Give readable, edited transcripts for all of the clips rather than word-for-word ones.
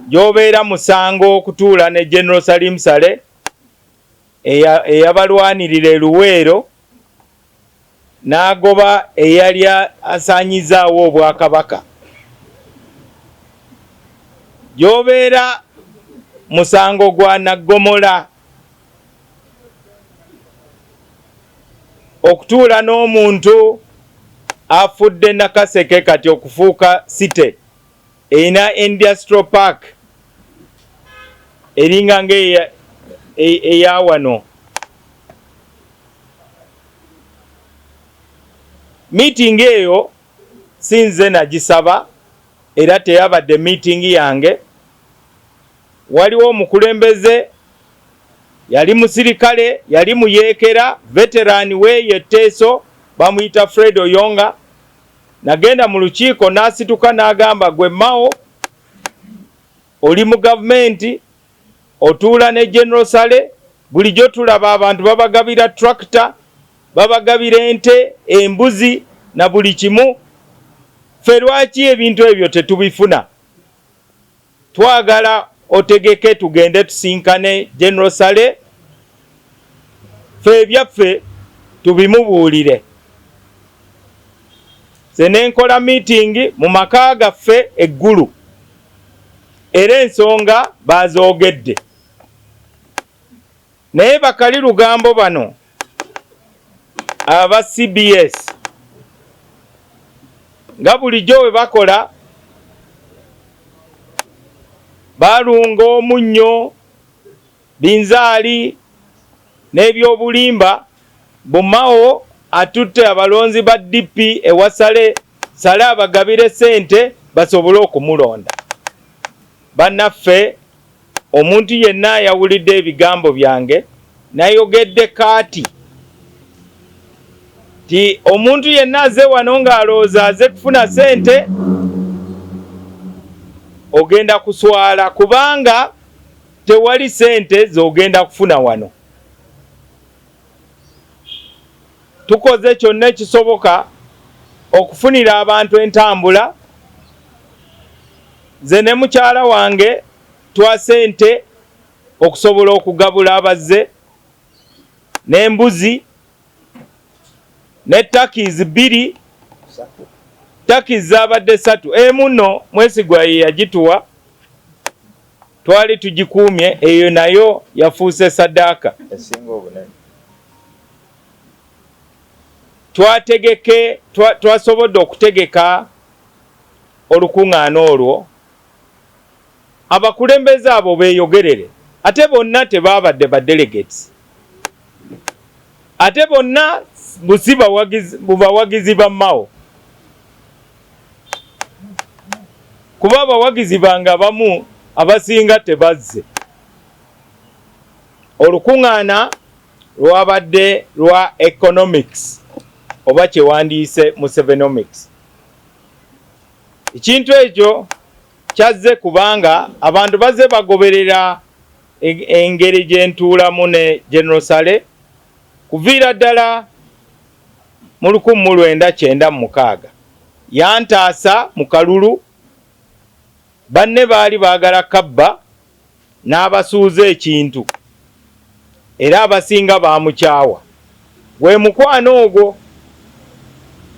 gyobeera musango okutuula ne General Salim Saleh eyabalwanirira Luweero n'agoba eyali asaanyizaawo obwakabaka. Gyobeera musango gwa Naggomola okutuula n'omuntu afudde Nakaseke kati okufuuka site erina industrial park eringa eya wano. Meeting eyo sinze nagisaba era teyabadde meeting yange. Waliwo omukulembeze yali musirikale, yali muyeekera, veteran we Yeteso bamuyita Fred Oyonga. Nagenda mu lukiiko n'asituka n'agamba, gwe Mao oli mu gavumenti otuula ne General Saleh, bulijjo tulaba abantu babagabira tractor, babagabira ente, embuzi na buli kimu. Ffe lwaki ebintu ebyo tetubifuna? Twagala otegeke tugende tusinkane General Saleh, ffe ebyaffe tubimubuulire. Ze nenkola meeting mu maka gaffe eggulu era ensonga bazoogedde. Naye bakali lugambo bano aba CBS nga bulijjo we bakola, balunga omunnyo, binzaali n'ebyobulimba. Bumawo atutte abalonzi ba DP ewasale, Saleh abagabire sente basobole okumulonda. Bannaffe, omuntu yenna yawulidde ebigambo byange nayogedde kaati ti omuntu yenna aze wano ng'alowooza aze kufuna sente ogenda kuswala, kubanga tewali sente z'ogenda kufuna wano. Tukoze kyonna ekisoboka okufunira abantu entambula. Ze ne mukyala wange twa sente okusobola okugabula abazze, n'embuzi ne takiz 2, takiz zabadde 3. Emu nno Mwesigwa ye yagituwa, twali tugikuumye, eyo nayo yafuuse saddaaka. Twasobodde okutegeka olukuŋŋaana olwo, abakulembeze abo beeyogerere, ate bonna tebaabadde ba delegates, ate bonna bubawagizi ba Mao, kuba abawagizi bange abamu abasinga tebazze. Olukuŋŋaana lwabadde lwa economics oba kyewandiise mu Sevenomics. Ekintu ekyo kyazze kubanga abantu bazze bagoberera engeri gyentuulamu ne General Saleh kuviira ddala mu 1996. Yantaasa mu kalulu, banne baali baagala kabba n'abasuuza ekintu era abasinga baamukyawa. Gwe mukwano ogwo,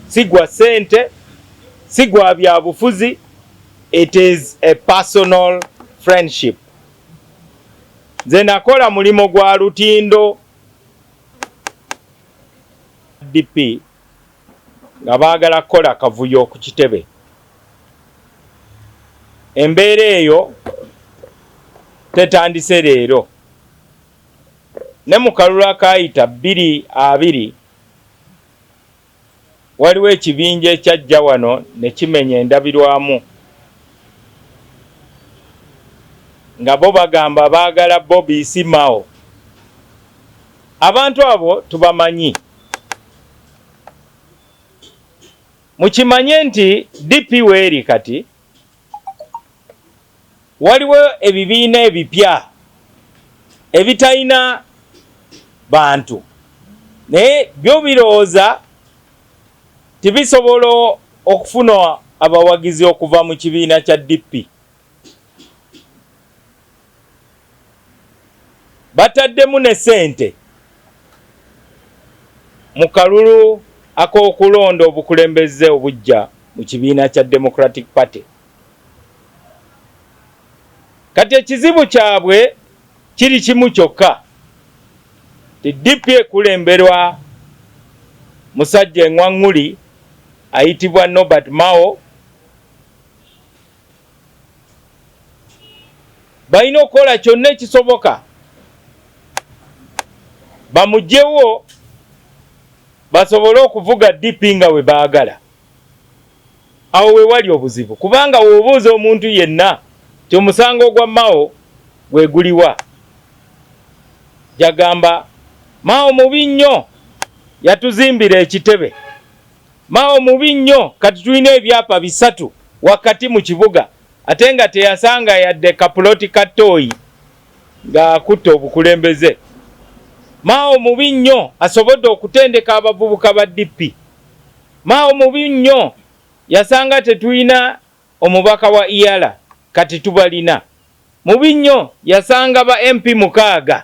si gwa ssente, si gwa byabufuzi. It is a personal friendship. Nze nakola mulimo gwa lutindo DP nga baagala kukola kavuyo ku kitebe. Embeera eyo tetandise leero. Ne mu kalulu akaayita 2020 waliwo ekibinja ekyajja wano ne kimenya endabirwamu nga bo bagamba baagala Bobby Mao. Abantu abo tubamanyi. Mukimanye nti DP weeri kati waliwo ebibiina ebipya ebitalina bantu, naye byo birowooza tibisobola okufuna abawagizi okuva mu kibiina kya DP. bataddemu ne sente mu kalulu ak'okulonda obukulembeze obujja mu kibiina kya Democratic Party. Kati ekizibu kyabwe kiri kimu kyokka, ti DP ekulemberwa musajja eŋŋwaŋŋuli ayitibwa Norbert Mao. Balina okukola kyonna ekisoboka bamugyewo basobole okuvuga DP nga we baagala. Awo we wali obuzibu, kubanga w'obuuza omuntu yenna ky'omusango gwa Mao weguliwa, jagamba Mao mubi nnyo, yatuzimbira ekitebe. Mao mubi nnyo, kati tulina ebyapa 3 wakati mu kibuga, ate nga teyasanga yadde kapuloti katooyi ng'akutte obukulembeze. Mao mubi nnyo, asobodde okutendeka abavubuka ba DP. Mao mubi nnyo, yasanga tetulina omubaka wa IALA, kati tubalina. Mubi nnyo, yasanga ba MP 6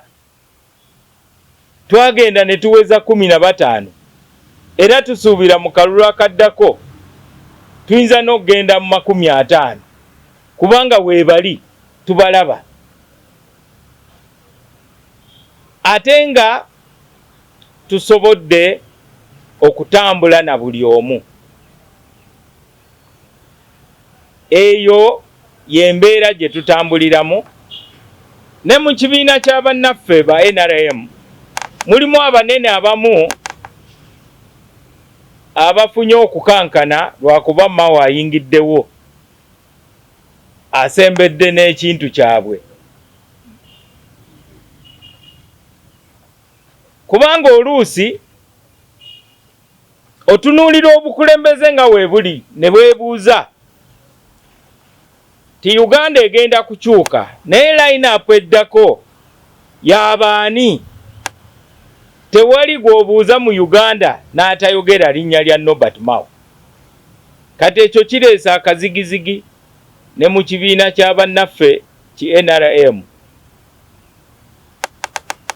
twagenda ne tuweza 15, era tusuubira mu kalulu akaddako tuyinza n'okugenda mu 50, kubanga weebali tubalaba. Ate nga tusobodde okutambula na buli omu. Eyo yembeera gye tutambuliramu. Ne mu kibiina ky'abannaffe ba NRM mulimu abanene abamu abafunye okukankana lwakuba Mao ayingiddewo asembedde n'ekintu kyabwe. Kubanga oluusi otunuulira obukulembeze nga weebuli ne bwebuuza ti Uganda egenda kukyuka, naye line-up eddako y'abaani? Tewali gw'obuuza mu Uganda n'atayogera linnya lya Norbert Mao. Kati ekyo kireesa akazigizigi ne mu kibiina ky'abannaffe ki NRM.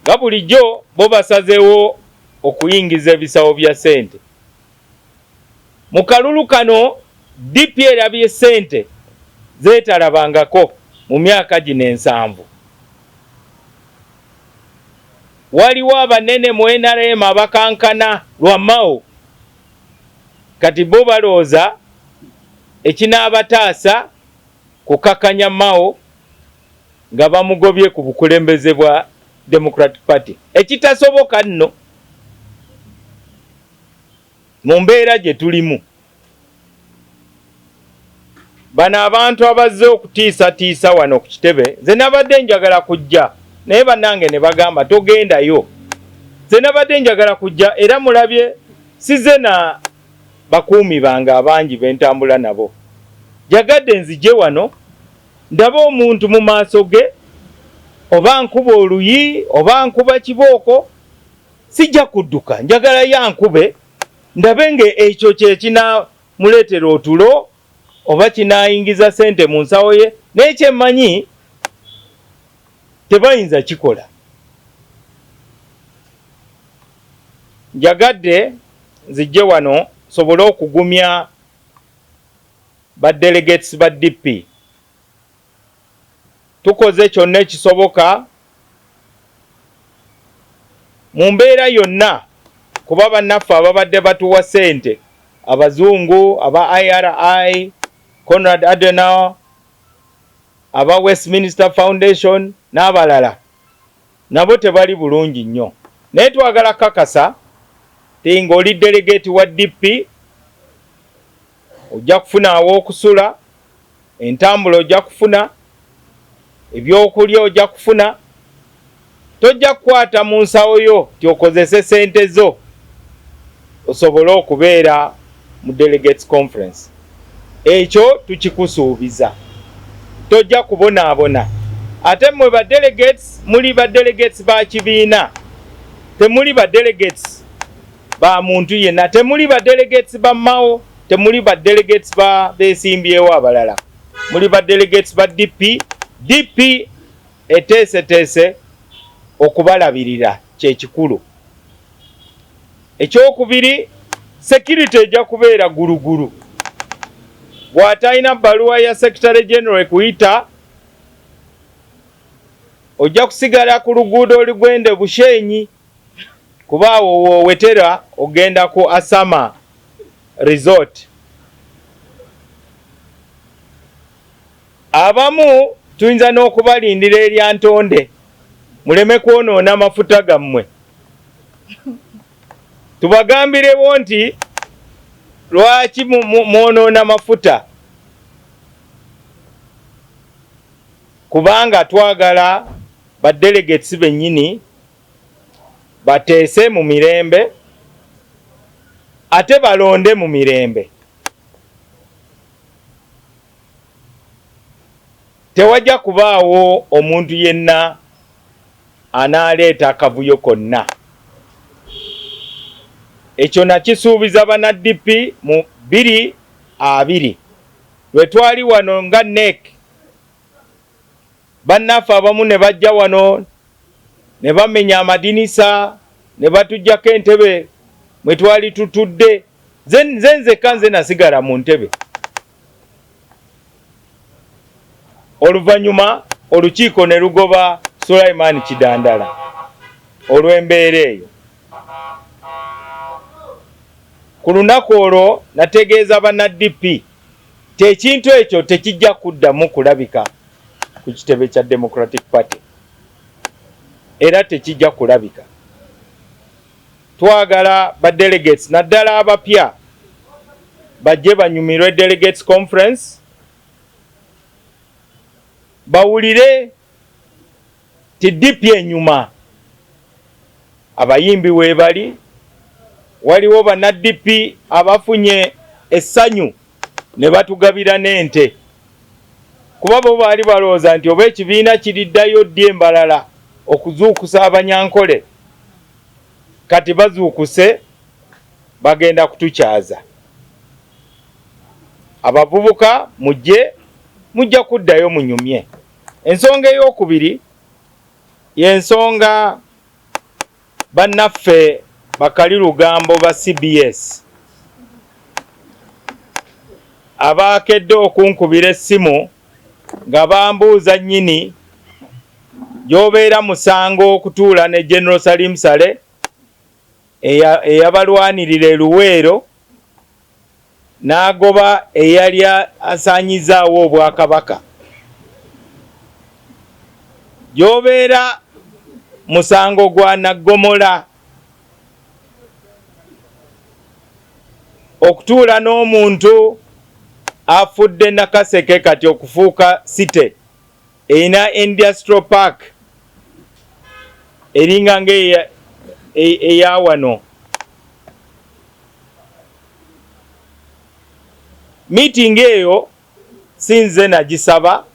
Nga bulijjo bo basazeewo okuyingiza ebisawo bya ssente. Mu kalulu kano DP erabye ssente zeetalabangako mu myaka gino 7. Waliwo abanene mu NRM abakankana lwa Mao, kati bo balooza ekinaabataasa kukakanya Mao nga bamugobye ku bukulembeze bwa Democratic Party. Ekitasoboka nno mu mbeera gye tulimu. Bano abantu abazze okutiisatiisa wano ku kitebe, nze nabadde njagala kujja naye bannange ne bagamba togendayo. Nze nabadde njagala kujja era mulabye size na bakuumi bange abangi bentambula nabo. Jagadde nzije wano ndaba omuntu mu maaso ge, oba nkuba oluyi oba nkuba kibooko, sijja kudduka, njagala yankube ndabe nga ekyo kye kinamuleetera otulo oba kinaayingiza ssente mu nsawo ye, naye kyemmanyi tebayinza kikola. Njagadde nzijje wano sobole okugumya ba delegates ba DP. Tukoze kyonna ekisoboka mu mbeera yonna, kuba bannaffe ababadde batuwa ssente, abazungu, aba IRI, Conrad Adenauer, aba Westminster Foundation n'abalala, nabo tebali bulungi nnyo. Naye twagala kakasa ti ng'oli delegate wa DP ojja kufuna aw'okusula, entambula ojja kufuna, ebyokulya ojja kufuna, tojja kukwata mu nsawo yo ti okozese ssente zo osobole okubeera mu delegates conference. Ekyo tukikusuubiza, tojja kubonaabona. Ate mwe ba delegates muli ba delegates ba kibiina, temuli ba delegates ba muntu yenna, temuli ba delegates ba Mao, temuli ba delegates ba beesimbyewo abalala, muli ba delegates ba DP. DP eteeseteese okubalabirira kyekikulu. Ekyokubiri, security ejja kubeera gulugulu. Bw'atalina bbaluwa ya Secretary General ekuyita, ojja kusigala ku luguudo olugwende Bushenyi, kuba awo woowetera ogenda ku Asama Resort. Abamu tuyinza n'okubalindira erya Ntonde, muleme kwonoona amafuta gammwe. Tubagambirewo nti lwaki mwonoona amafuta? Kubanga twagala ba delegates bennyini bateese mu mirembe ate balonde mu mirembe. Tewajja kubaawo omuntu yenna anaaleeta akavuyo konna. Ekyo nakisuubiza bannaddipi mu 2020 lwe twali wano nga NEC. Bannaffe abamu ne bajja wano ne bamenya amadinisa ne batuggyako entebe mwe twali tutudde. Nzekka nze nasigala mu ntebe. Oluvannyuma olukiiko ne lugoba Sulaiman Kidandala olw'embeera eyo. Ku lunaku olwo nategeeza bannaddipi ti ekintu ekyo tekijja kuddamu kulabika ku kitebe kya Democratic Party, era tekijja kulabika. Twagala ba delegates naddala abapya bajje banyumirwe delegates conference, bawulire ti DP enyuma abayimbi weebali. Waliwo bannaddipi abafunye essanyu ne batugabira n'ente, kuba bo baali balowooza nti oba ekibiina kiriddayo ddi embalala okuzuukusa Abanyankole, kati bazuukuse bagenda kutukyaza. Abavubuka mujja kuddayo munyumye. Ensonga ey'okubiri y'ensonga bannaffe bakali lugambo ba CBS abakedde okunkubira essimu nga bambuuza nnyini gy'obeera musango okutuula ne General Salim Saleh eyabalwanirira e Luweero n'agoba eyali asaanyizaawo obwakabaka. Gy'obeera musango gwa Naggomola okutuula n'omuntu afudde Nakaseke kati okufuuka site erina industrial park eringa eya wano. Meeting eyo sinze nagisaba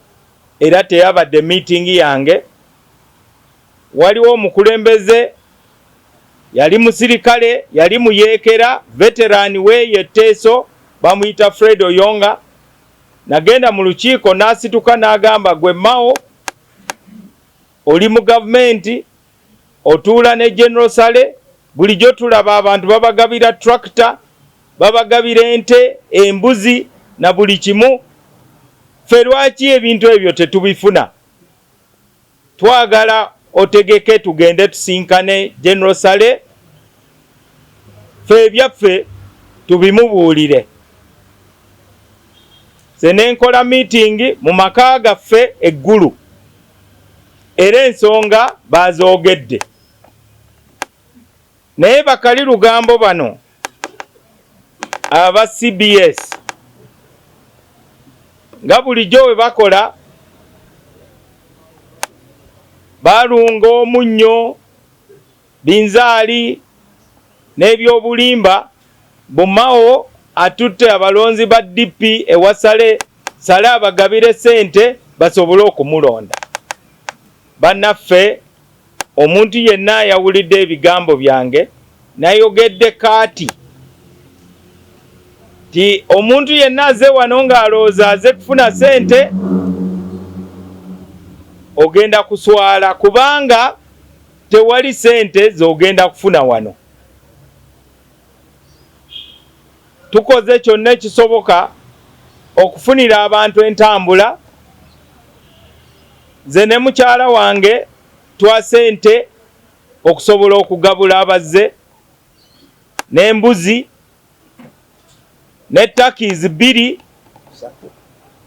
era teyabadde meeting yange. Waliwo omukulembeze yali musirikale, yali muyeekera, veteran we Yeteso bamuyita Fred Oyonga. Nagenda mu lukiiko n'asituka n'agamba, gwe Mao oli mu gavumenti otuula ne General Saleh, bulijjo tulaba abantu babagabira tractor, babagabira ente, embuzi na buli kimu. Ffe lwaki ebintu ebyo tetubifuna? Twagala otegeke tugende tusinkane General Saleh, ffe ebyaffe tubimubuulire. Ze nenkola meeting mu maka gaffe eggulu, era ensonga bazoogedde. Naye bakali lugambo bano aba CBS nga bulijjo we bakola, balunga omunnyo, binzaali n'ebyobulimba. Bumawo atutte abalonzi ba DP ewa Saleh abagabire sente basobole okumulonda. Bannaffe, omuntu yenna yawulidde ebigambo byange nayogedde kaati ti omuntu yenna aze wano ng'alowooza aze kufuna sente ogenda kuswala, kubanga tewali sente zogenda kufuna wano. Tukoze kyonna ekisoboka okufunira abantu entambula. Ze ne mukyala wange twa sente okusobola okugabula abazze n'embuzi ne takizi 2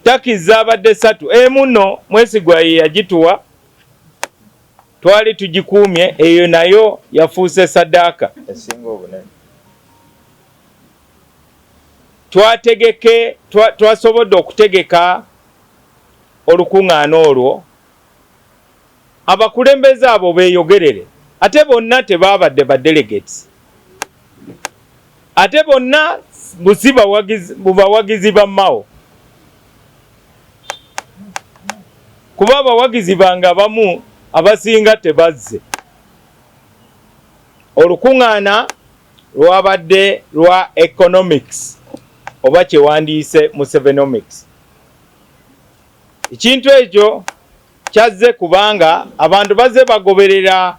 takizi zabadde 3 emuno Mwesigwa ye yagituwa twali tugikuumye eyo nayo yafuuse saddaaka esinga obunene. twasobodde okutegeka olukuŋŋaana olwo abakulembeze abo beeyogerere ate bonna tebaabadde ba delegates ate bonna bubawagizi ba Mao kuba abawagizi bange abamu abasinga tebazze. Olukuŋŋaana lwabadde lwa economics oba kyewandiise mu Sevenomics. Ekintu ekyo kyazze kubanga abantu bazze bagoberera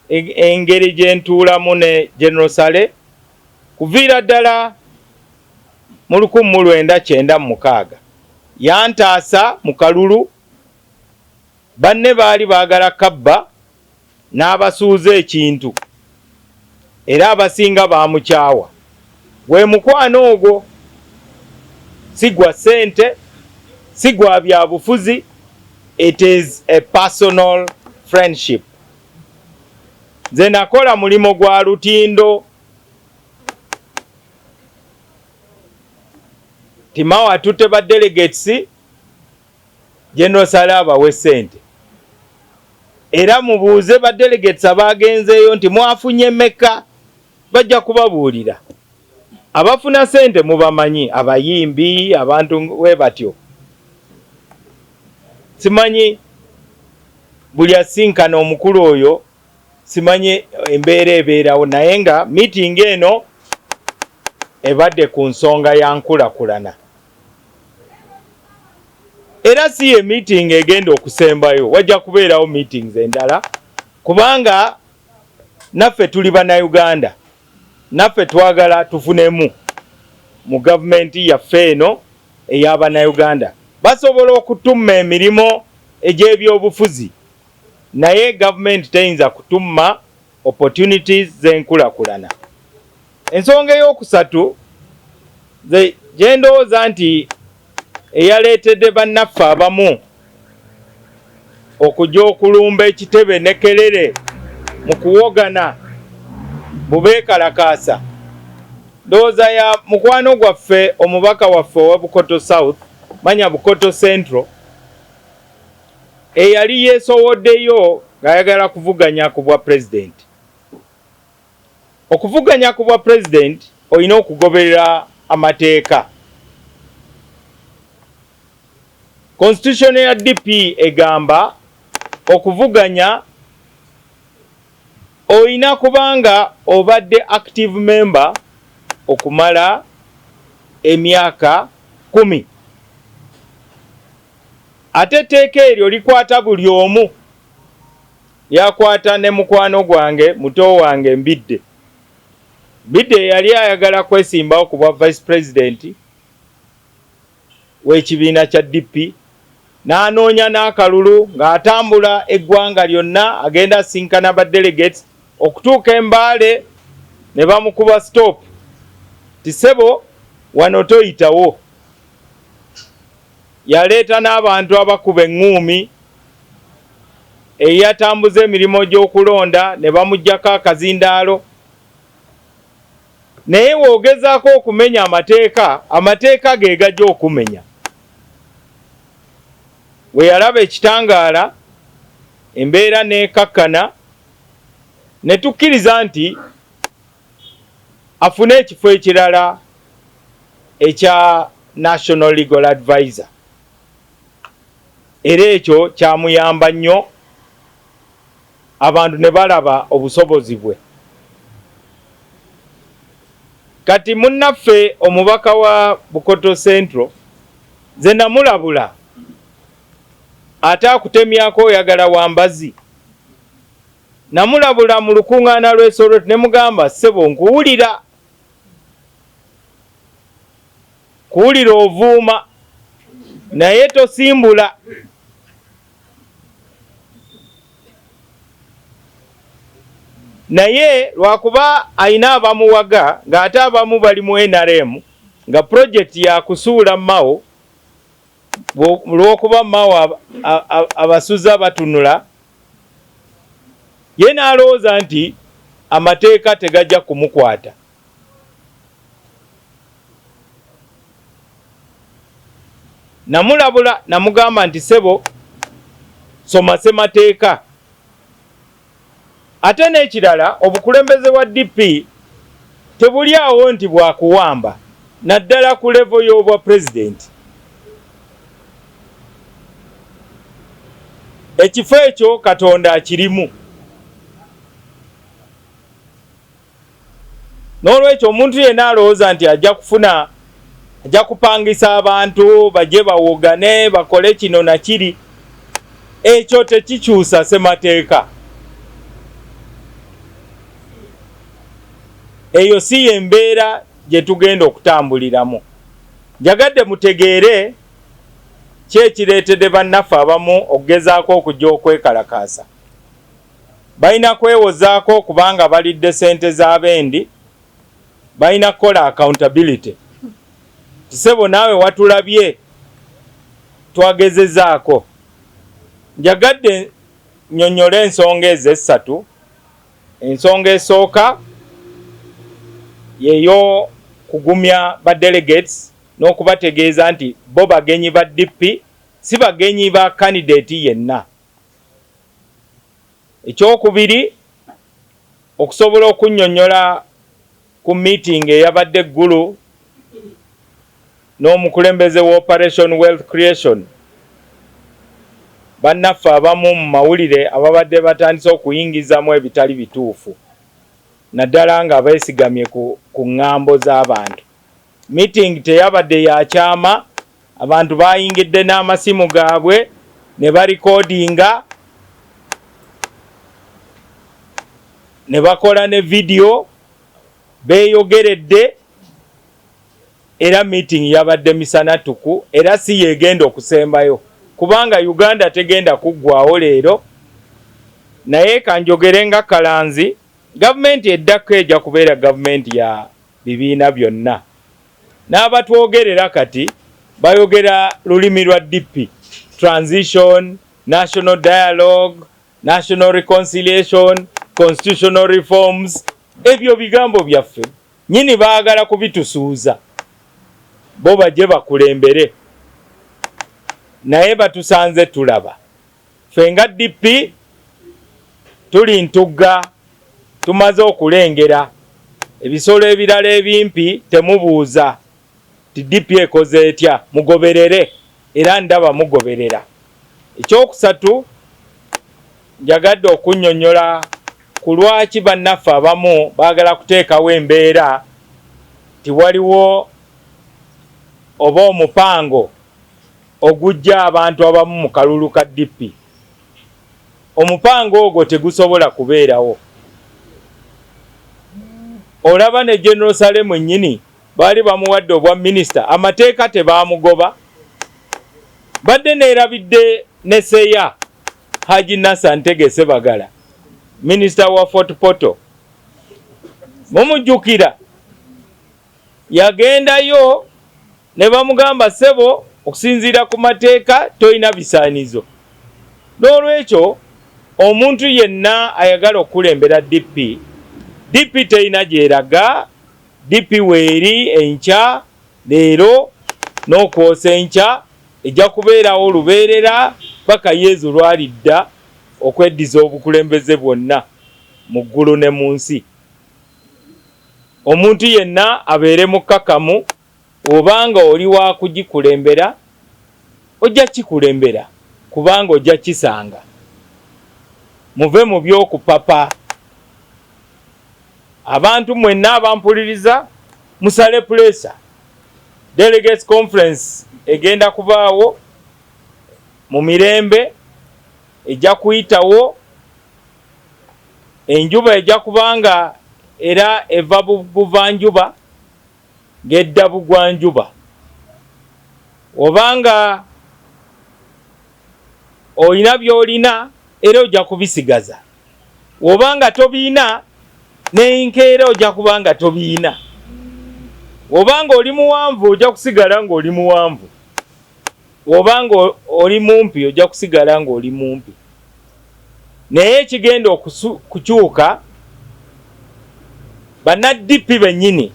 engeri gyentuulamu ne General Sale kuviira ddala mu 1996 yantaasa mu kalulu banne baali baagala kabba n'abasuuza ekintu era abasinga baamukyawa. Gwe mukwano ogwo sigwa sente sigwa byabufuzi, it is a personal friendship. Nze nakola mulimo gwa lutindo timawa tutte ba delegates General Sale abawe sente era mubuuze ba delegates abagenzeeyo nti mwafunye meka bajja kubabuulira. Abafuna sente mubamanyi abayimbi abantu we batyo. Simanyi buli asinkana omukulu oyo simanyi embeera ebeerawo naye nga meeting eno ebadde ku nsonga ya nkulakulana era si ye meeting egenda okusembayo wajja kubeerawo meetings endala kubanga naffe tuli bannayuganda naffe twagala tufunemu mu gavumenti yaffe eno ey'abannayuganda basobola okutumma emirimu egy'ebyobufuzi naye gavumenti teyinza kutumma opportunities z'enkulakulana. Ensonga ey'okusatu gye ndowooza nti eyaleetedde bannaffe abamu okujja okulumba ekitebe ne Kerere mu kuwogana bubeekalakaasa ndowooza ya mukwano gwaffe omubaka waffe owa Bukoto South manya Bukoto Central eyali yeesowoddeyo ng'ayagala kuvuganya ku bwa president. Okuvuganya ku bwa president olina okugoberera amateeka. Constitution ya DP egamba okuvuganya olina kubanga obadde active member okumala emyaka 10. Ate teeka eryo likwata buli omu, yakwata ne mukwano gwange muto wange Mbidde. Mbidde yali ayagala kwesimbawo ku bwa vice president w'ekibiina kya DP n'anoonya n'akalulu ng'atambula eggwanga lyonna agenda sinkana ba delegates okutuuka Embaale ne bamukuba stop tisebo wano toyitawo. Yaleeta n'abantu abakuba eŋŋuumi eyatambuza emirimu gy'okulonda ne bamuggyako akazindaalo. Naye woogezaako okumenya amateeka ge gajja okumenya. We yalaba ekitangaala embeera n'ekakkana ne tukkiriza nti afune ekifo ekirala ekya National Legal Advisor. Era ekyo kyamuyamba nnyo abantu ne balaba obusobozi bwe. Kati munnaffe omubaka wa Bukoto Central nze namulabula ate akutemyako oyagala wambazi namulabula mu lukuŋŋaana lw'Soroti ne mugamba ssebo nkuwulira ovuuma naye tosimbula. Naye lwakuba ayina abamuwaga ng'ate abamu bali mu NRM nga projekiti yakusuula Mao lw'okuba Mao abasuza batunula, ye n'alowooza nti amateeka tegajja kumukwata. Namulabula namugamba nti ssebo soma ssemateeka. Ate n'ekirala obukulembeze bwa DP tebuli awo nti bwakuwamba naddala ku levo y'obwa pulezidenti. Ekifo ekyo Katonda akirimu. N'olwekyo omuntu yenna alowooza nti ajja kupangisa abantu bajje bawogane bakole kino na kiri, ekyo tekikyusa ssemateeka. Eyo si embeera gye tugenda okutambuliramu. Njagadde mutegeere kyekireetedde bannaffe abamu okugezaako okujja okwekalakaasa. Balina kwewozaako kubanga balidde ssente z'abendi, balina kukola accountability. Ssebo naawe watulabye twagezezaako. Njagadde nnyonnyole ensonga ezo essatu. Ensonga esooka yeyo kugumya ba delegates n'okubategeeza nti bo bagenyi ba DP si bagenyi ba candidate yenna. Ekyokubiri okusobola okunnyonnyola ku meeting eyabadde eggulu n'omukulembeze wa Operation Wealth Creation. Bannaffe abamu mu mawulire ababadde batandise okuyingizamu ebitali bituufu naddala nga beesigamye ku ŋŋambo z'abantu. Meeting teyabadde yakyama, abantu bayingidde n'amasimu gaabwe ne barikodinga ne bakola ne video beeyogeredde, era meeting yabadde misana tuku, era si yegenda okusembayo kubanga Uganda tegenda kuggwawo leero. Naye kanjogere nga Kalanzi, gavumenti eddako ejja kubeera gavumenti ya bibiina byonna. N'abatwogerera kati bayogera lulimi lwa DP: transition, national dialogue, national reconciliation, constitutional reforms. Ebyo bigambo byaffe nyini baagala kubitusuuza bo bajje bakulembere, naye batusanze tulaba. Ffe nga DP tuli ntugga, tumaze okulengera ebisolo ebirala ebimpi temubuuza ti DP ekoze etya, mugoberere, era ndaba mugoberera. Ekyokusatu njagadde okunnyonnyola ku lwaki bannaffe abamu baagala kuteekawo embeera ti waliwo oba omupango ogujja abantu abamu mu kalulu ka DP. Omupango ogwo tegusobola kubeerawo. Olaba ne General Salemu nnyini baali bamuwadde obwa minisita, amateeka tebaamugoba. Badde neerabidde ne Seya Haji Nassan Ntegese Bagala, minisita wa Fort Portal. Mumujjukira yagendayo ne bamugamba ssebo okusinziira ku mateeka toyina bisaanizo. N'olwekyo omuntu yenna ayagala okulembera DP, DP teyina gyeraga. DP weeri enkya leero n'okwosa enkya ejja kubeerawo lubeerera paka Yezu lwalidda okweddiza obukulembeze bwonna mu ggulu ne mu nsi. Omuntu yenna abeere mukkakamu, obanga oli wa kugikulembera ojja kikulembera kubanga ojja kisanga. Muve mu by'okupapa. Abantu mwenna abampuliriza musale pressure. Delegates conference egenda kubaawo mu mirembe, ejja kuyitawo enjuba ejja kubanga era eva buvanjuba ng'edda bugwanjuba. Obanga olina by'olina era ojja kubisigaza. Obanga tobiina n'enkeera ojja kubanga tobiina. Obanga oli muwanvu ojja kusigala ng'oli muwanvu. Obanga oli mumpi ojja kusigala ng'oli mumpi. Naye ekigenda okukyuka, bannaddipi bennyini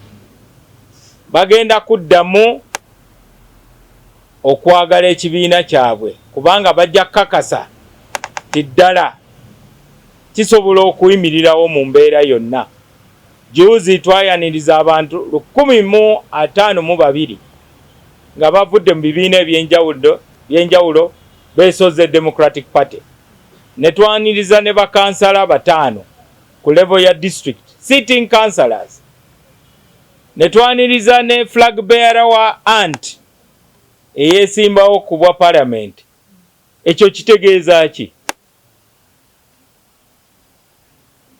bagenda kuddamu okwagala ekibiina kyabwe kubanga bajja kukakasa ti ddala kisobola okuyimirirawo mu mbeera yonna. Juzi twayaniriza abantu 152 nga bavudde mu bibiina ebyenjawulo beesoze Democratic Party. Ne twaniriza ne bakansala 5 ku level ya district, sitting councillors. Ne twaniriza ne flag bearer wa ANT eyeesimbawo ku bwa parliament. Ekyo kitegeeza ki?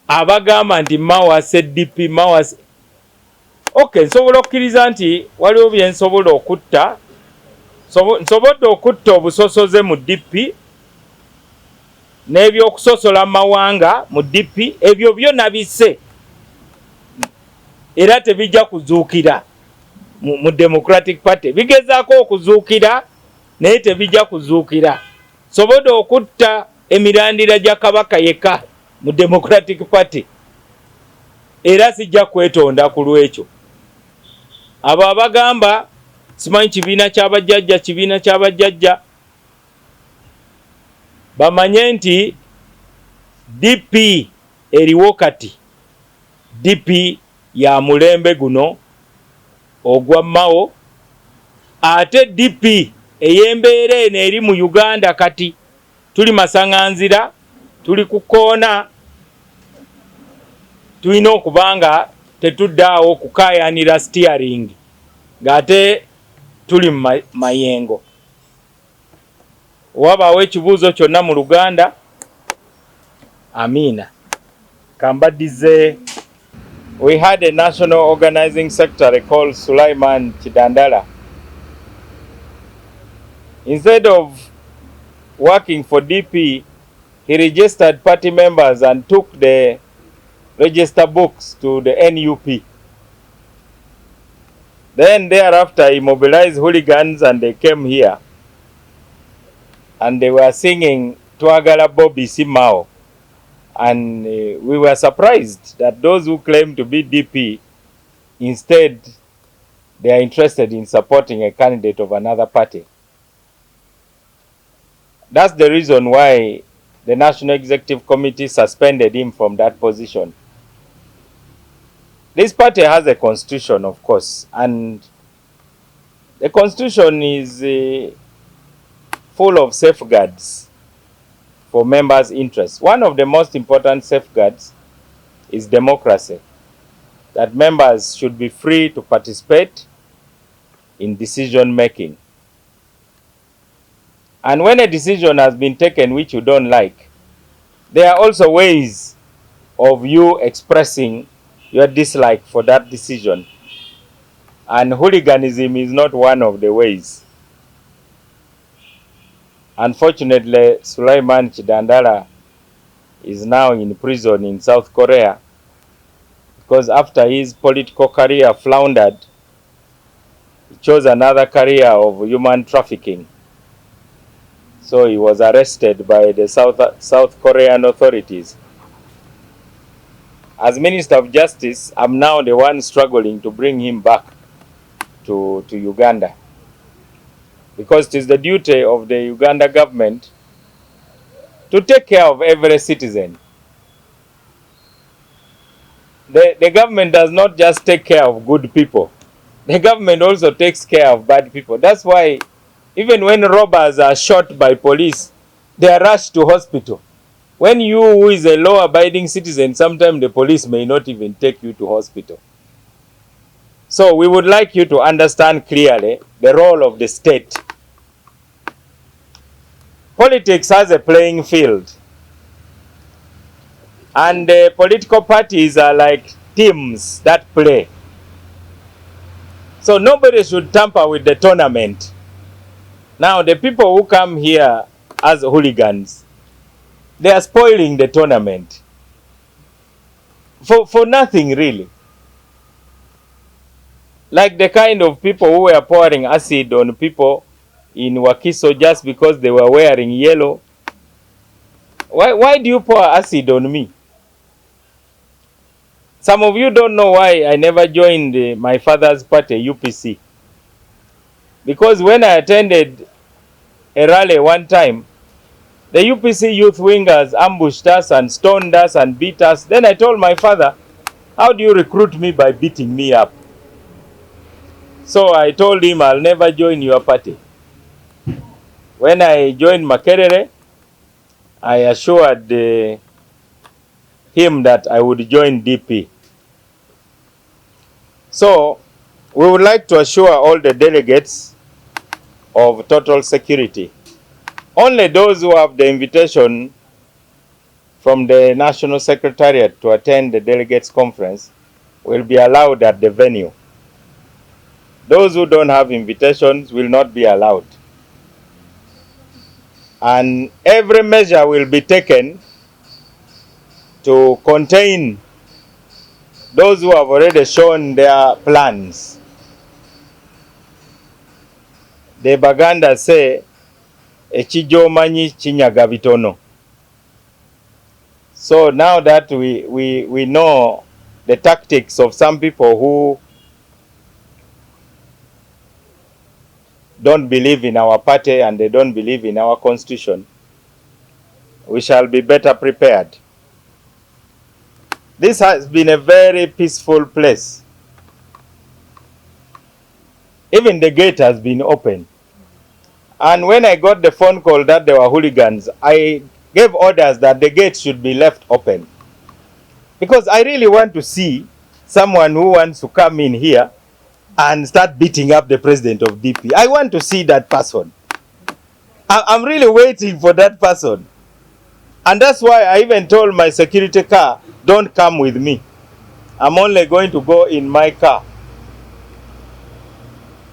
Abagamba nti mawase DP mawase. Okay, nsobola okkiriza nti waliwo bye nsobola okutta. Nsobodde okutta obusosoze mu DP n'ebyokusosola mawanga mu DP, ebyo byo nabise era tebijja kuzuukira mu Democratic Party. Bigezaako okuzuukira naye tebijja kuzuukira. Sobodde okutta emirandira gya Kabaka yekka mu Democratic Party era sijja kwetonda ku lwekyo. Abo abagamba simanyi kibiina ky'abajjajja bamanye nti DP eriwo kati. DP ya mulembe guno ogwa Mao, ate DP ey'embeera eno eri mu Uganda kati tuli masaŋŋanzira, tuli ku koona, tulina okubanga tetuddaawo kukaayanira steering ng'ate tuli mu mayengo. Wabaawo ekibuuzo kyonna mu Luganda? Amiina. Kambaddize. We had a national organizing secretary called Sulaiman Chidandala. Instead of working for DP, he registered party members and took the register books to the NUP. Then thereafter he mobilized hooligans and they came here and they were singing Twagala Bobby Simao. And we were surprised that those who claim to be DP, instead, they are interested in supporting a candidate of another party. That's the reason why the National Executive Committee suspended him from that position. This party has a constitution, of course, and the constitution is full of safeguards for members' interests. One of the most important safeguards is democracy, that members should be free to participate in decision making. And when a decision has been taken which you don't like, there are also ways of you expressing your dislike for that decision. And hooliganism is not one of the ways. Unfortunately, Sulaiman Chidandala is now in prison in South Korea because after his political career floundered, he chose another career of human trafficking. So he was arrested by the South Korean authorities. As Minister of Justice, I'm now the one struggling to bring him back to Uganda, because it is the duty of the Uganda government to take care of every citizen. The government does not just take care of good people. The government also takes care of bad people. That's why even when robbers are shot by police, they are rushed to hospital. When you, who is a law-abiding citizen, sometimes the police may not even take you to hospital. So we would like you to understand clearly the role of the state. Politics has a playing field. And political parties are like teams that play. So nobody should tamper with the tournament. Now the people who come here as hooligans, they are spoiling the tournament for nothing really. Like the kind of people who were pouring acid on people in Wakiso just because they were wearing yellow. Why do you pour acid on me? Some of you don't know why I never joined my father's party, UPC. Because when I attended a rally one time, the UPC youth wingers ambushed us and stoned us and beat us. Then I told my father, how do you recruit me by beating me up? So I told him, I'll never join your party. When I joined Makerere, I assured him that I would join DP. So we would like to assure all the delegates of total security. Only those who have the invitation from the National Secretariat to attend the delegates conference will be allowed at the venue. Those who don't have invitations will not be allowed. And every measure will be taken to contain those who have already shown their plans. The Baganda say, ekijomanyi kinyaga bitono. So now that we know the tactics of some people who don't believe in our party and they don't believe in our constitution, we shall be better prepared. This has been a very peaceful place. Even the gate has been open. And when I got the phone call that there were hooligans, I gave orders that the gate should be left open. Because I really want to see someone who wants to come in here and start beating up the president of DP. I want to see that person. I'm really waiting for that person. And that's why I even told my security car, don't come with me. I'm only going to go in my car.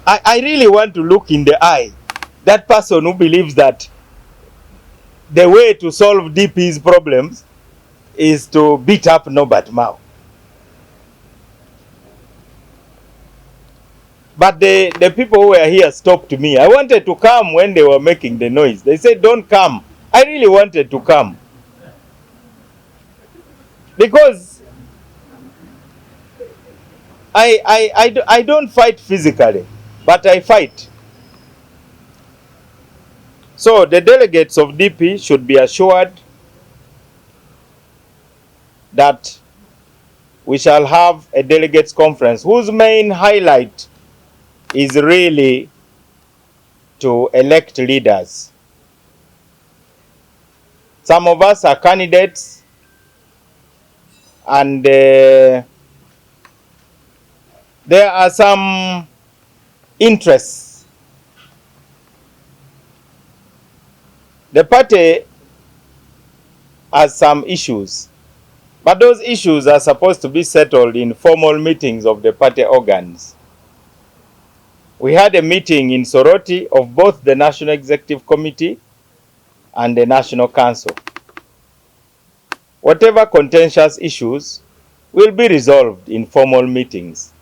I really want to look in the eye that person who believes that the way to solve DP's problems is to beat up Norbert Mao. But the people who were here stopped me. I wanted to come when they were making the noise. They said, don't come. I really wanted to come. Because I don't fight physically, but I fight. So the delegates of DP should be assured that we shall have a delegates conference whose main highlight is really to elect leaders. Some of us are candidates, and there are some interests. The party has some issues, but those issues are supposed to be settled in formal meetings of the party organs. We had a meeting in Soroti of both the National Executive Committee and the National Council. Whatever contentious issues will be resolved in formal meetings.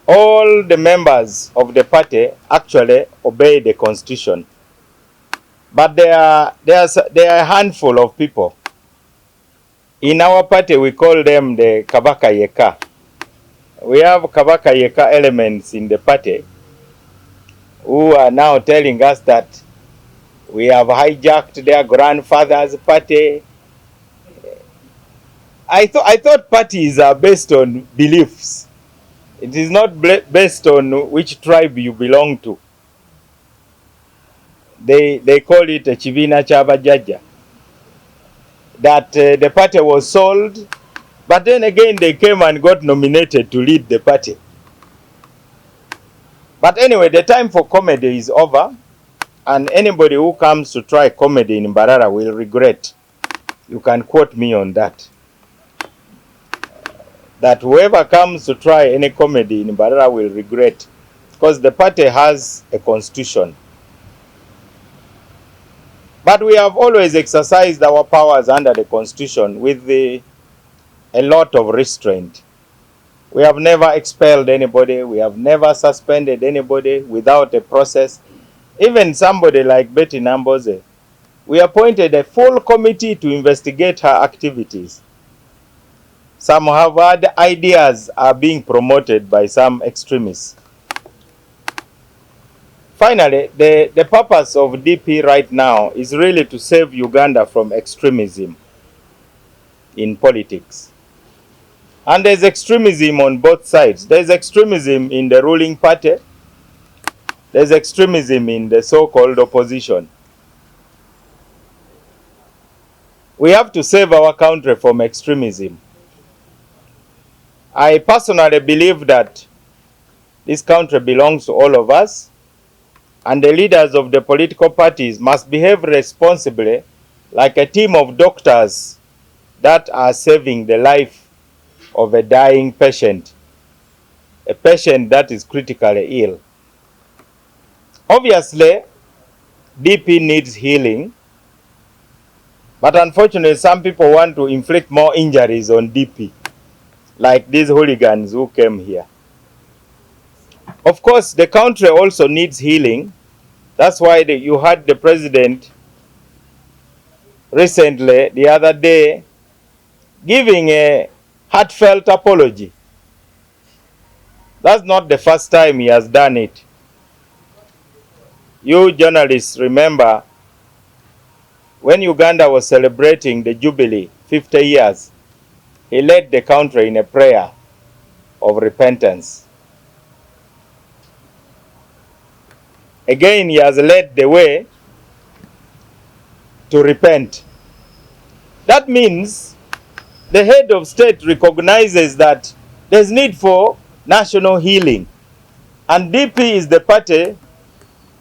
All the members of the party actually obey the constitution. But there are a handful of people. In our party, we call them the Kabaka Yeka. We have Kabaka Yeka elements in the party who are now telling us that we have hijacked their grandfather's party. I thought parties are based on beliefs. It is not based on which tribe you belong to. They call it a Chivina Chavajaja. That the party was sold, but then again they came and got nominated to lead the party. But anyway, the time for comedy is over, and anybody who comes to try comedy in Mbarara will regret. you can quote me on that. That whoever comes to try any comedy in Mbarara will regret, because the party has a constitution. But we have always exercised our powers under the constitution with a lot of restraint. We have never expelled anybody. We have never suspended anybody without a process. Even somebody like Betty Namboze, we appointed a full committee to investigate her activities. Some have had ideas are being promoted by some extremists. Finally, the purpose of DP right now is really to save Uganda from extremism in politics. And there's extremism on both sides. There's extremism in the ruling party. There's extremism in the so-called opposition. We have to save our country from extremism. I personally believe that this country belongs to all of us, and the leaders of the political parties must behave responsibly, like a team of doctors that are saving the life of a dying patient, a patient that is critically ill. Obviously, DP needs healing, but unfortunately some people want to inflict more injuries on DP, like these hooligans who came here. Of course, the country also needs healing. That's why you had the president recently, the other day, giving a heartfelt apology. That's not the first time he has done it. You journalists remember when Uganda was celebrating the Jubilee, 50 years, he led the country in a prayer of repentance. Again, he has led the way to repent. That means the head of state recognizes that there's need for national healing. And DP is the party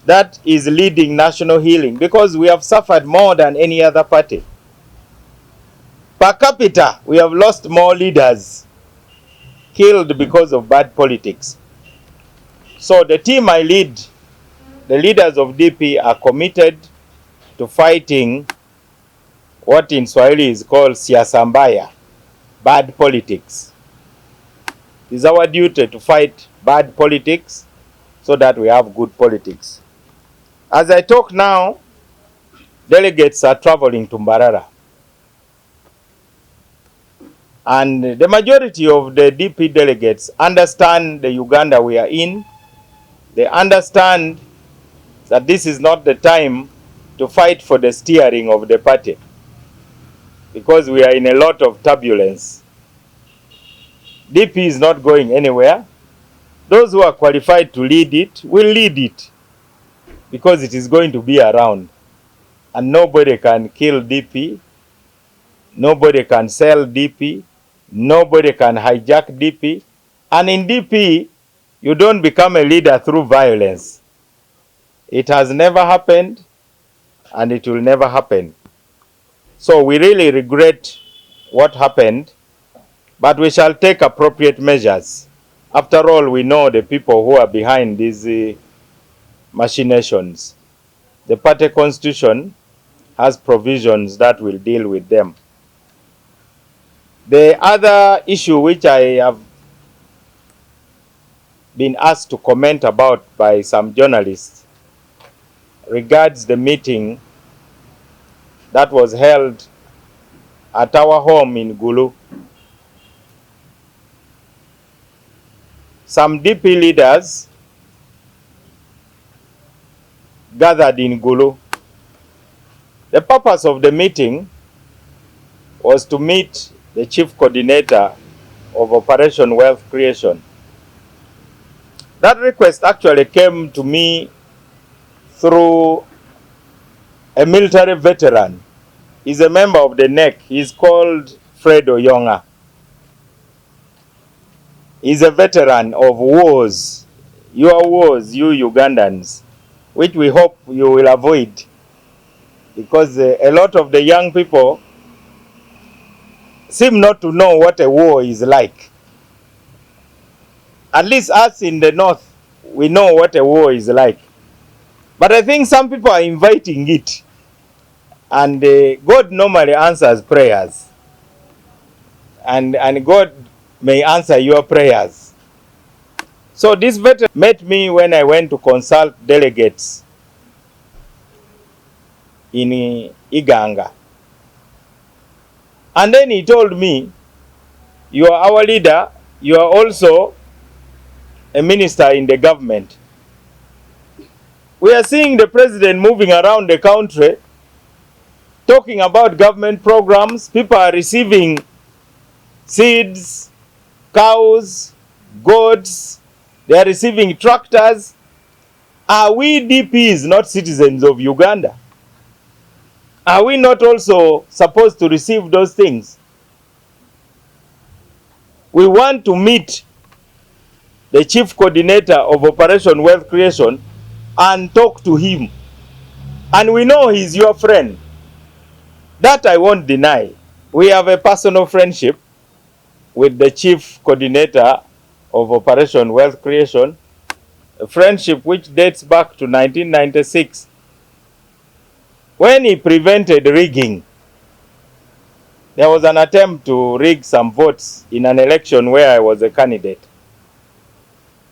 that is leading national healing, because we have suffered more than any other party. Per capita, we have lost more leaders killed because of bad politics. So the team I lead, the leaders of DP, are committed to fighting what in Swahili is called siasa mbaya, bad politics. It is our duty to fight bad politics so that we have good politics. As I talk now, delegates are traveling to Mbarara. And the majority of the DP delegates understand the Uganda we are in. They understand that this is not the time to fight for the steering of the party, because we are in a lot of turbulence. DP is not going anywhere. Those who are qualified to lead it will lead it, because it is going to be around. And nobody can kill DP. Nobody can sell DP. Nobody can hijack DP. And in DP, you don't become a leader through violence. It has never happened, and it will never happen. So we really regret what happened, but we shall take appropriate measures. After all, we know the people who are behind these machinations. The party constitution has provisions that will deal with them. The other issue which I have been asked to comment about by some journalists regards the meeting that was held at our home in Gulu. Some DP leaders gathered in Gulu. The purpose of the meeting was to meet the chief coordinator of Operation Wealth Creation. That request actually came to me through a military veteran. He's a member of the NEC. He's called Fred Oyonga. He's a veteran of wars, you Ugandans, which we hope you will avoid, because a lot of the young people seem not to know what a war is like. At least us in the north, we know what a war is like. But I think some people are inviting it. And God normally answers prayers. And God may answer your prayers. So this veteran met me when I went to consult delegates in Iganga. And then he told me, you are our leader, you are also a minister in the government. We are seeing the president moving around the country, talking about government programs. People are receiving seeds, cows, goats, they are receiving tractors. Are we DPs not citizens of Uganda? Are we not also supposed to receive those things? We want to meet the chief coordinator of Operation Wealth Creation and talk to him. And we know he's your friend. That I won't deny. We have a personal friendship with the chief coordinator of Operation Wealth Creation, a friendship which dates back to 1996, when he prevented rigging. There was an attempt to rig some votes in an election where I was a candidate.